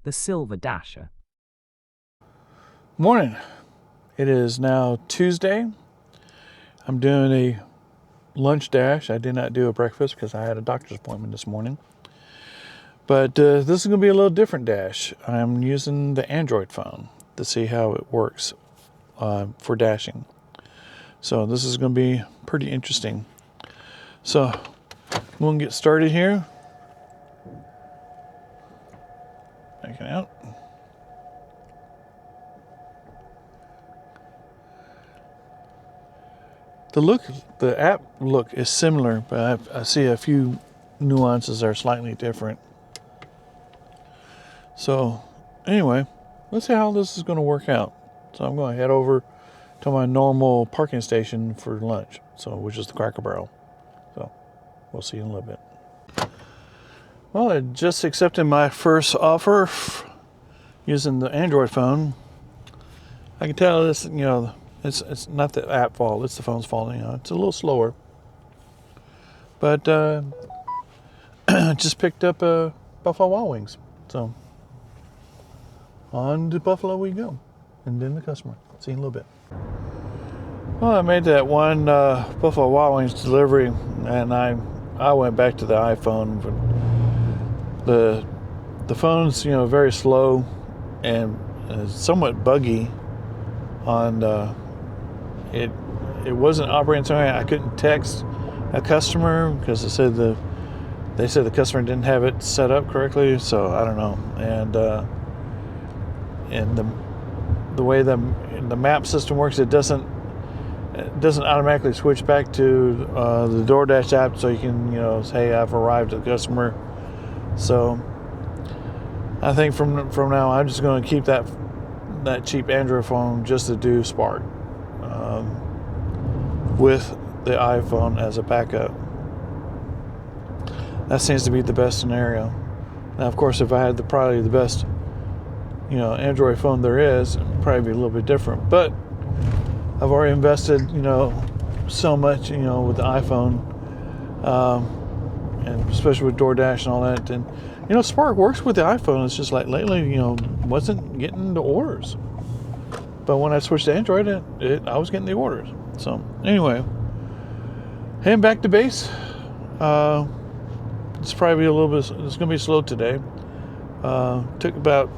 the Silver Dasher. Morning. It is now Tuesday. I'm doing a lunch dash. I did not do a breakfast because I had a doctor's appointment this morning. But this is going to be a little different dash. I'm using the Android phone to see how it works for dashing. So this is going to be pretty interesting. So we'll get started here. Take it out. The app look is similar, but I see a few nuances that are slightly different. So anyway, let's see how this is going to work out. So I'm going to head over to my normal parking station for lunch, which is the Cracker Barrel. So we'll see you in a little bit. Well, I just accepted my first offer using the Android phone. I can tell this, it's not the app fault, it's the phone's fault. It's a little slower. But just picked up Buffalo Wild Wings. So on to Buffalo we go. And then the customer. See you in a little bit. Well, I made that one Buffalo Wild Wings delivery, and I went back to the iPhone. The phone's very slow and somewhat buggy on it wasn't operating so I couldn't text a customer because they said the customer didn't have it set up correctly, so I don't know. And the way the map system works, it doesn't automatically switch back to the DoorDash app so you can say I've arrived at the customer. So I think from now I'm just going to keep that cheap Android phone just to do Spark with the iPhone as a backup. That seems to be the best scenario. Now, of course, if I had probably the best Android phone there is, it'd probably be a little bit different. But I've already invested so much with the iPhone, and especially with DoorDash and all that. And Spark works with the iPhone. It's just like lately, wasn't getting the orders. But when I switched to Android, I was getting the orders. So anyway, heading back to base. It's probably it's going to be slow today. Took about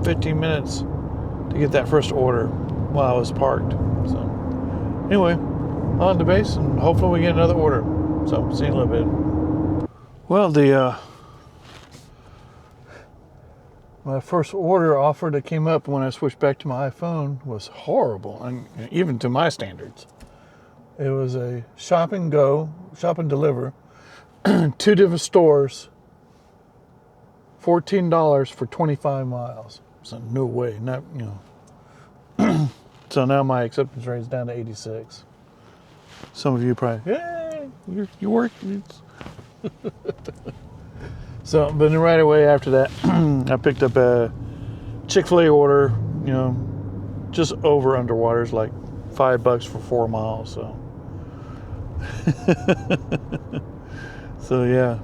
15 minutes to get that first order while I was parked. So anyway, on to base, and hopefully we get another order. So see you in a little bit. Well, my first order offer that came up when I switched back to my iPhone was horrible, even to my standards. It was a shop and deliver, 2 different stores, $14 for 25 miles. So no way, not. So now my acceptance rate is down to 86. Some of you probably, hey, you work. So, but then right away after that, I picked up a Chick-fil-A order, just over underwaters, like $5 for 4 miles. So, so yeah,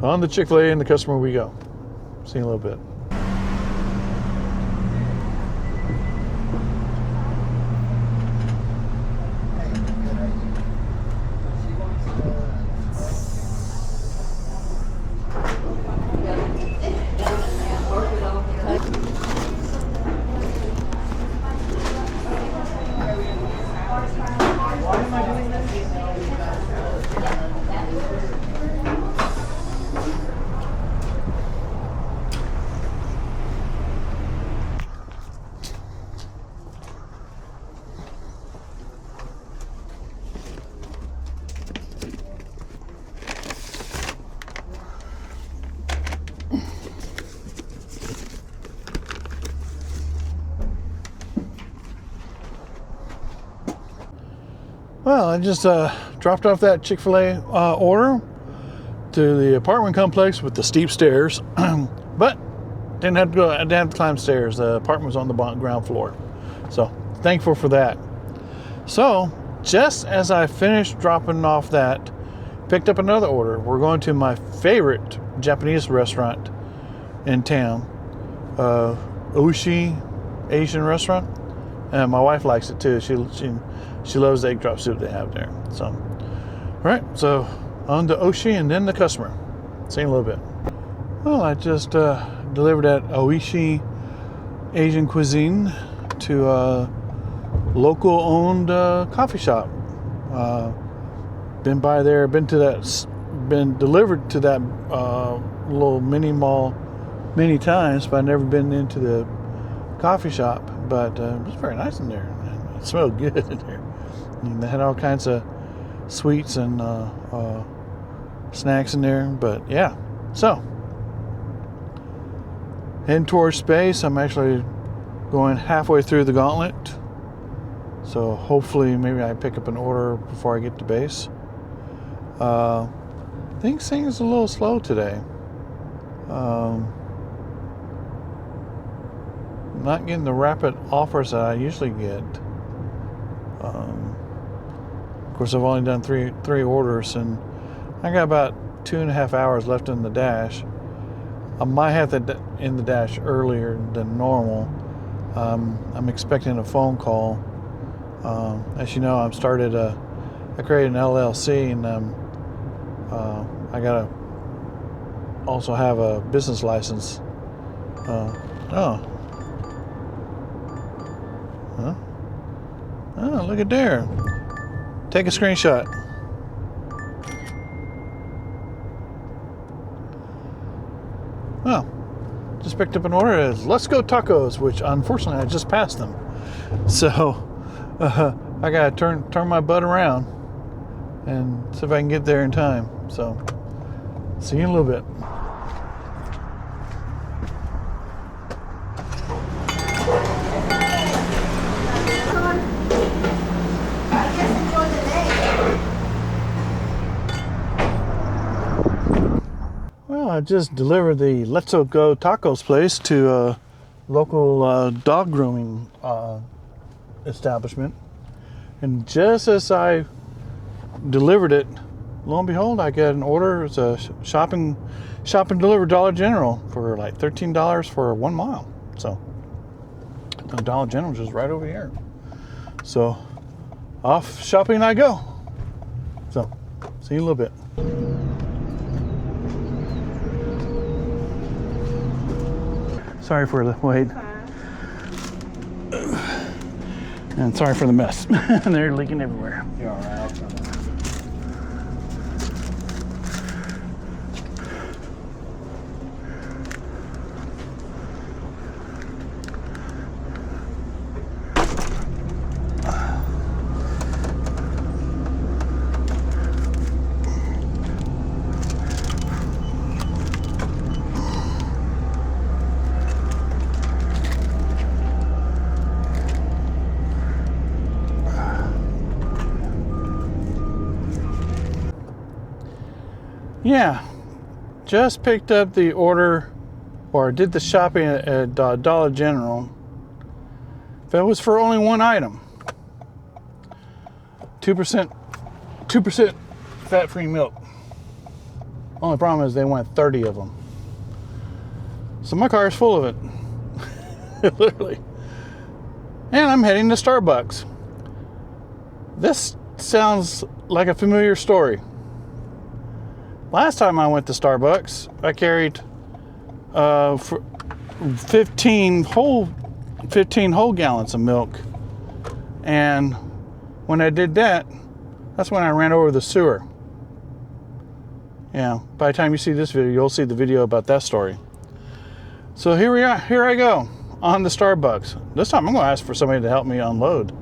on the Chick-fil-A and the customer we go. See you in a little bit. Well, I just dropped off that Chick-fil-A order to the apartment complex with the steep stairs, but I didn't have to climb stairs. The apartment was on the ground floor, so thankful for that. So just as I finished dropping off that, picked up another order. We're going to my favorite Japanese restaurant in town, Oshi Asian restaurant, and my wife likes it too. She loves the egg drop soup they have there. So, all right, so on to Oshi and then the customer. See you in a little bit. Well, I just delivered at Oshi Asian Cuisine to a local-owned coffee shop. Been by there, been delivered to that little mini mall many times, but I've never been into the coffee shop. But it was very nice in there. It smelled good in there. And they had all kinds of sweets and snacks in there. But yeah, so heading towards space. I'm actually going halfway through the gauntlet. So hopefully maybe I pick up an order before I get to base. I think things a little slow today. Not getting the rapid offers that I usually get. Of course, I've only done three orders, and I got about 2.5 hours left in the dash. I might have to in the dash earlier than normal. I'm expecting a phone call. As you know, I created an LLC, and I gotta also have a business license. Oh, look at there. Take a screenshot. Oh, just picked up an order as Let's Go Tacos, which unfortunately I just passed them. So I gotta turn my butt around and see if I can get there in time. So see you in a little bit. Well, I just delivered the Let's Go Tacos place to a local dog grooming establishment, and just as I delivered it, lo and behold, I got an order. It's a shop and deliver Dollar General for like $13 for 1 mile. So the Dollar General just right over here. So off shopping I go. So see you in a little bit. Sorry for the wait. And sorry for the mess. They're leaking everywhere. You're all right. Yeah, just picked up the order, or did the shopping at Dollar General. That was for only one item. 2% fat-free milk. Only problem is they want 30 of them. So my car is full of it, literally. And I'm heading to Starbucks. This sounds like a familiar story. Last time I went to Starbucks, I carried 15 whole gallons of milk. And when I did that, that's when I ran over the sewer. Yeah, by the time you see this video, you'll see the video about that story. So here we are. Here I go on the Starbucks. This time I'm going to ask for somebody to help me unload.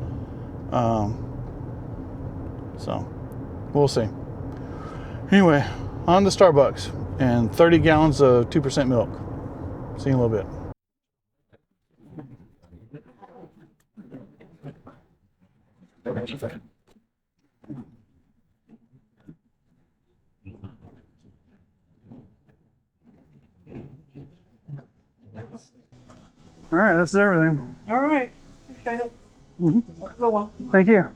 So we'll see. Anyway, on the Starbucks and 30 gallons of 2% milk. See you in a little bit. All right, that's everything. All right. Okay. Go on. Thank you.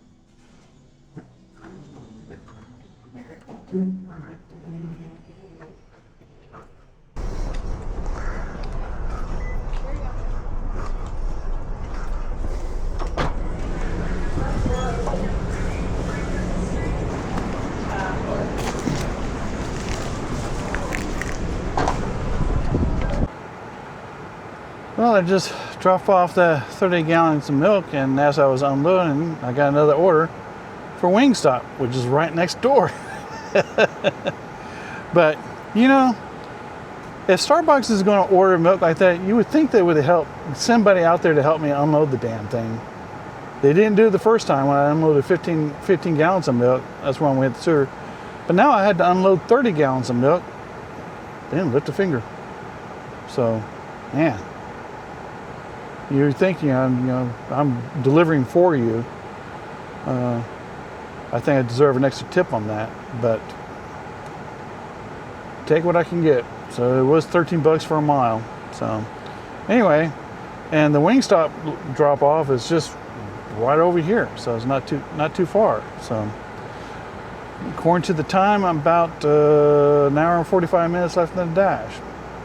Well, I just dropped off the 30 gallons of milk, and as I was unloading, I got another order for WingStop, which is right next door. But, you know, if Starbucks is going to order milk like that, you would think they would help somebody out there to help me unload the damn thing. They didn't do it the first time when I unloaded 15 gallons of milk. That's when we hit the sewer. But now I had to unload 30 gallons of milk. They didn't lift a finger. So, man, you're thinking I'm delivering for you. I think I deserve an extra tip on that, but take what I can get. So it was 13 bucks for a mile. So anyway, and the WingStop drop off is just right over here, so it's not too far. So according to the time, I'm about an hour and 45 minutes left in the dash,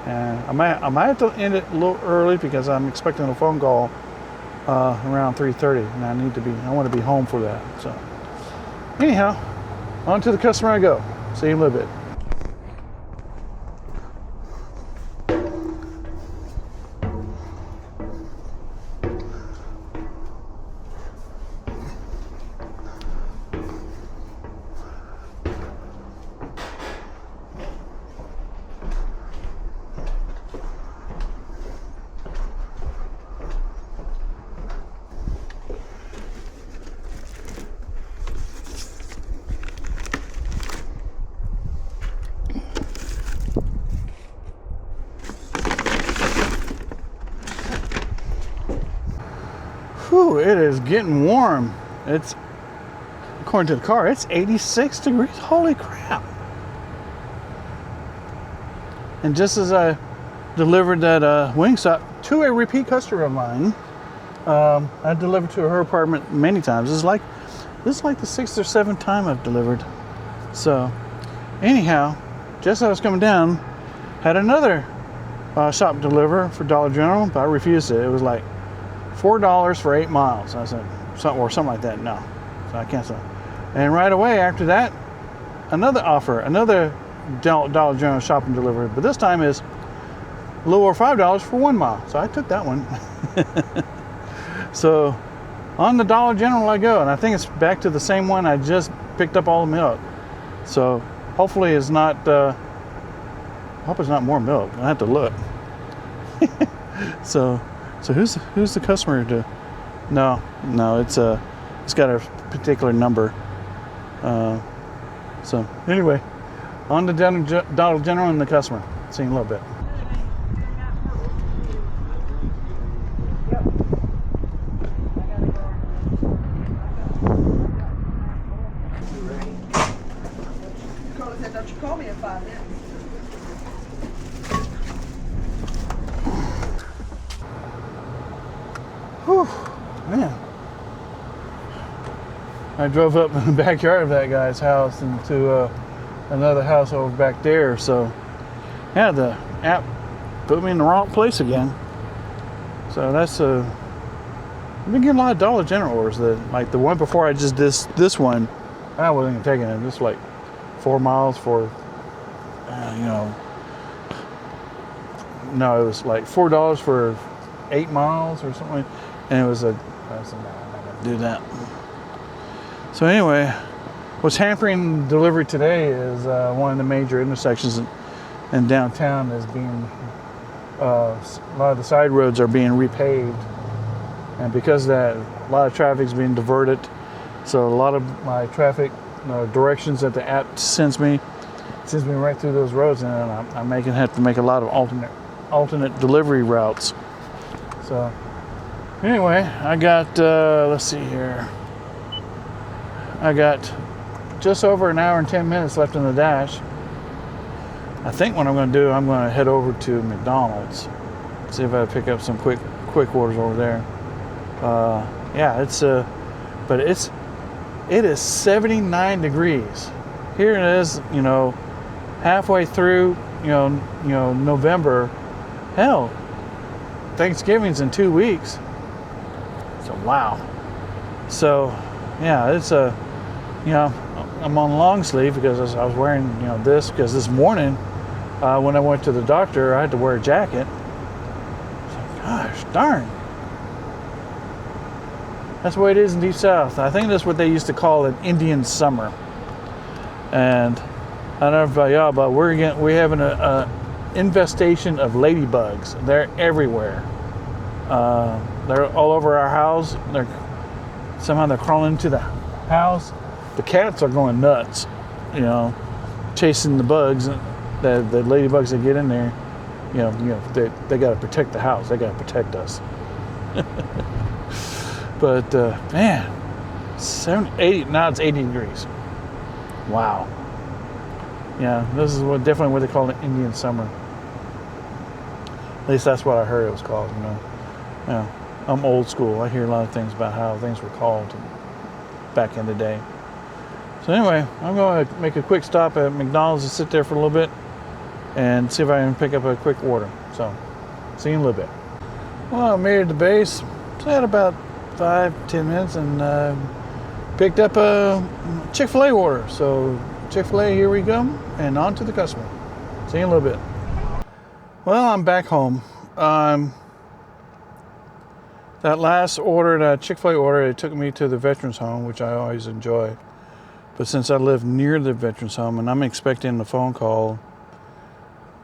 and I might have to end it a little early because I'm expecting a phone call around 3:30, and I want to be home for that. So anyhow, on to the customer I go. See you in a little bit. Whew, it is getting warm. It's, according to the car, it's 86 degrees. Holy crap. And just as I delivered that WingStop to a repeat customer of mine, I delivered to her apartment many times. This is like the 6th or 7th time I've delivered. So anyhow, just as I was coming down, had another shop deliver for Dollar General, but I refused it. It was like $4 for 8 miles. I said, something like that. No, so I canceled. And right away after that, another Dollar General shop and delivery, but this time is a little over $5 for 1 mile. So I took that one. So on the Dollar General I go, and I think it's back to the same one I just picked up all the milk. So hopefully it's not. I hope it's not more milk. I have to look. So who's the customer to? No, it's got a particular number. So anyway, on the Dollar General and the customer. See you in a little bit. Don't you call me in 5 minutes. Whew, man. I drove up in the backyard of that guy's house and to another house over back there. So, yeah, the app put me in the wrong place again. So that's I've been getting a lot of Dollar General orders. Like the one before I just did this one, I wasn't even taking it. Just like 4 miles for, no, it was like $4 for 8 miles or something. And it was I said, no, I'm not going to do that. So anyway, what's hampering delivery today is one of the major intersections in downtown is being, a lot of the side roads are being repaved. And because of that, a lot of traffic is being diverted. So a lot of my traffic directions that the app sends me right through those roads, and I have to make a lot of alternate delivery routes. So anyway, I got let's see here. I got just over an hour and 10 minutes left in the dash. I think what I'm going to do, I'm going to head over to McDonald's, see if I pick up some quick orders over there. Yeah, but it is 79 degrees. Here it is, halfway through, November. Hell, Thanksgiving's in 2 weeks. So wow. So yeah, it's I'm on long sleeve because I was wearing this because this morning when I went to the doctor I had to wear a jacket. So, gosh. Gosh, darn. That's the way it is in Deep South. I think that's what they used to call an Indian summer. And I don't know about y'all, but we're having a infestation of ladybugs. They're everywhere. They're all over our house. Somehow they're crawling into the house. The cats are going nuts, you know, chasing the bugs, the ladybugs that get in there. You know, they got to protect the house. They got to protect us. But man, 80. Now it's 80 degrees. Wow. Yeah, this is definitely what they call an Indian summer. At least that's what I heard it was called. You know, yeah. I'm old school. I hear a lot of things about how things were called back in the day. So anyway, I'm going to make a quick stop at McDonald's and sit there for a little bit and see if I can pick up a quick order. So, see you in a little bit. Well, I made it to base. So I had about 5-10 minutes and picked up a Chick-fil-A order. So Chick-fil-A, here we go, and on to the customer. See you in a little bit. Well, I'm back home. That last order, that Chick-fil-A order, it took me to the veterans home, which I always enjoy. But since I live near the veterans home and I'm expecting a phone call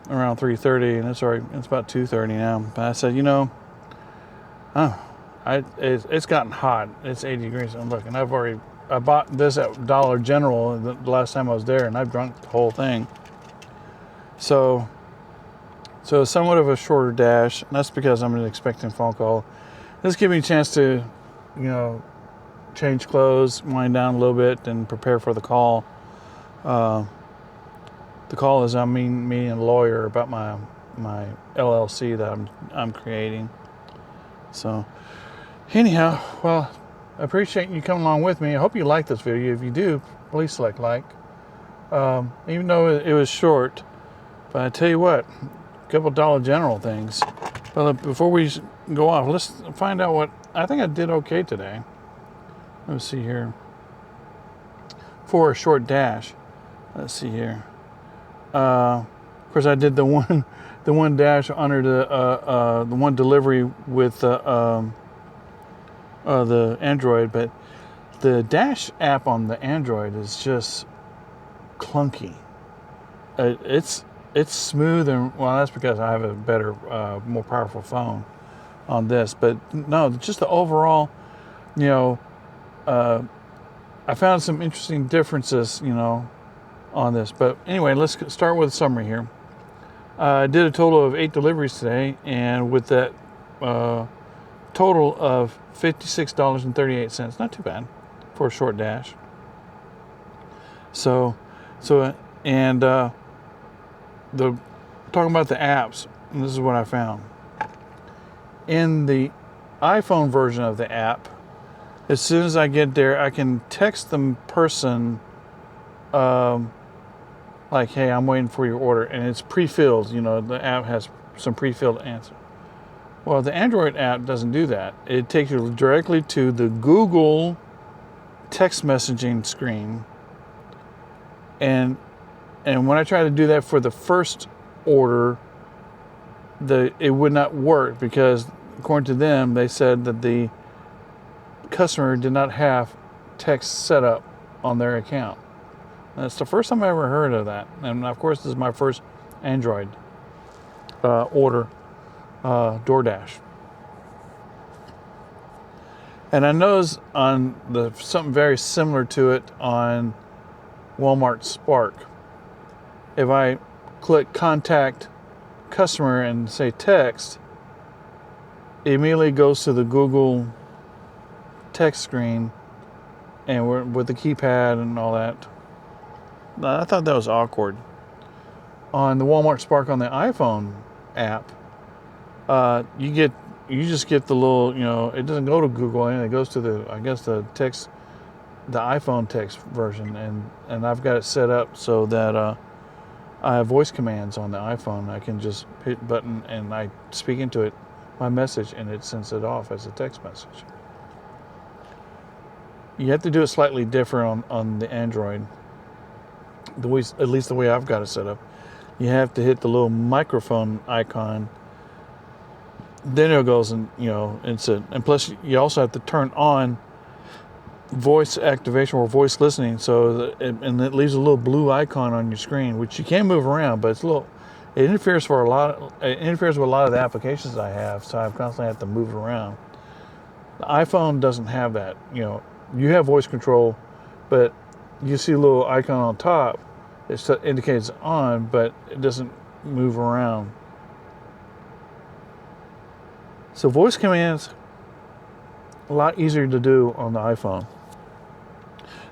around 3:30, and it's about 2:30 now. But I said, you know, it's gotten hot. It's 80 degrees. I'm looking. I bought this at Dollar General the last time I was there, and I've drunk the whole thing. So it's somewhat of a shorter dash, and that's because I'm expecting a phone call. This gives me a chance to, you know, change clothes, wind down a little bit, and prepare for the call. The call is I'm meeting a lawyer about my LLC that I'm creating. So anyhow, well, I appreciate you coming along with me. I hope you like this video. If you do, please select like. Even though it was short, but I tell you what, a couple Dollar General things. But before we go off, let's find out what I think I did okay today. Let's see here. For a short dash, let's see here. Of course, I did the one dash under the one delivery with the Android, but the Dash app on the Android is just clunky. It's smooth, and well, that's because I have a better, more powerful phone on this. But no, just the overall, you know, I found some interesting differences, you know, on this. But anyway, let's start with a summary here. I did a total of 8 deliveries today, and with that total of $56.38, not too bad for a short dash. And talking about the apps, and this is what I found. In the iPhone version of the app, as soon as I get there, I can text the person, like, hey, I'm waiting for your order, and it's pre-filled. You know, the app has some pre-filled answer. Well, the Android app doesn't do that. It takes you directly to the Google text messaging screen, and when I tried to do that for the first order, it would not work because, according to them, they said that the customer did not have text set up on their account. That's the first time I ever heard of that. And of course, this is my first Android order, DoorDash. And I noticed something very similar to it on Walmart Spark. If I click contact customer and say text, it immediately goes to the Google text screen, and we're with the keypad and all that. I thought that was awkward. On the Walmart Spark on the iPhone app, you just get the little, you know, it doesn't go to Google, and it goes to the iPhone text version, and I've got it set up so that I have voice commands on the iPhone. I can just hit a button and I speak into it my message, and it sends it off as a text message. You have to do it slightly different on the Android. At least the way I've got it set up. You have to hit the little microphone icon then it goes and and plus you also have to turn on voice activation or voice listening, and it leaves a little blue icon on your screen, which you can move around, but it interferes with a lot of the applications I have, so I constantly have to move it around. The iPhone doesn't have that. You have voice control, but you see a little icon on top. It indicates it's on, but it doesn't move around. So voice commands a lot easier to do on the iPhone.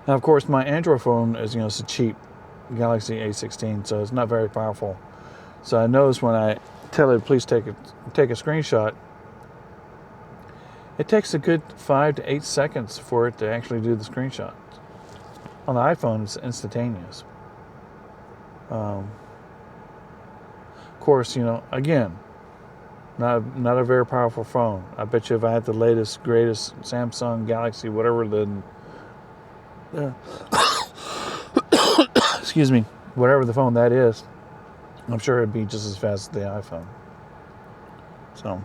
Now, of course, my Android phone is, it's a cheap Galaxy A16, so it's not very powerful. So I notice when I tell it, please take a screenshot, it takes a good 5 to 8 seconds for it to actually do the screenshot. On the iPhone, it's instantaneous. Of course, again, not a very powerful phone. I bet you if I had the latest, greatest Samsung Galaxy, whatever excuse me, whatever the phone that is, I'm sure it'd be just as fast as the iPhone. So,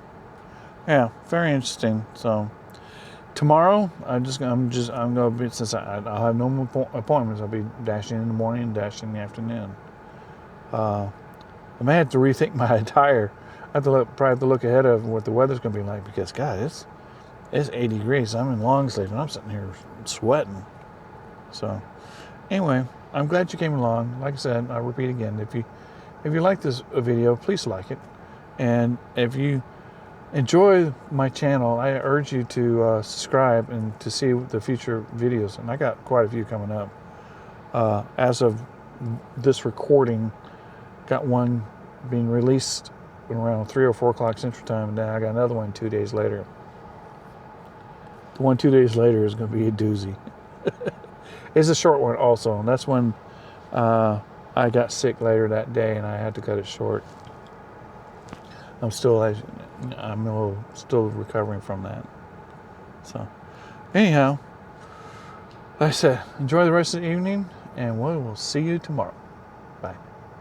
yeah, very interesting. So, tomorrow I'm gonna be, since I'll have no more appointments, I'll be dashing in the morning and dashing in the afternoon. I may have to rethink my attire. Probably have to look ahead of what the weather's gonna be like, because God, it's 80 degrees. I'm in long sleeve and I'm sitting here sweating. So, anyway, I'm glad you came along. Like I said, I'll repeat again, if you like this video, please like it. And if you enjoy my channel, I urge you to subscribe and to see the future videos. And I got quite a few coming up. As of this recording, got one being released around 3 or 4 o'clock Central Time, and then I got another one 2 days later. The one 2 days later is going to be a doozy. It's a short one also, and that's when I got sick later that day, and I had to cut it short. I'm still recovering from that. So, anyhow, like I said, enjoy the rest of the evening, and we will see you tomorrow.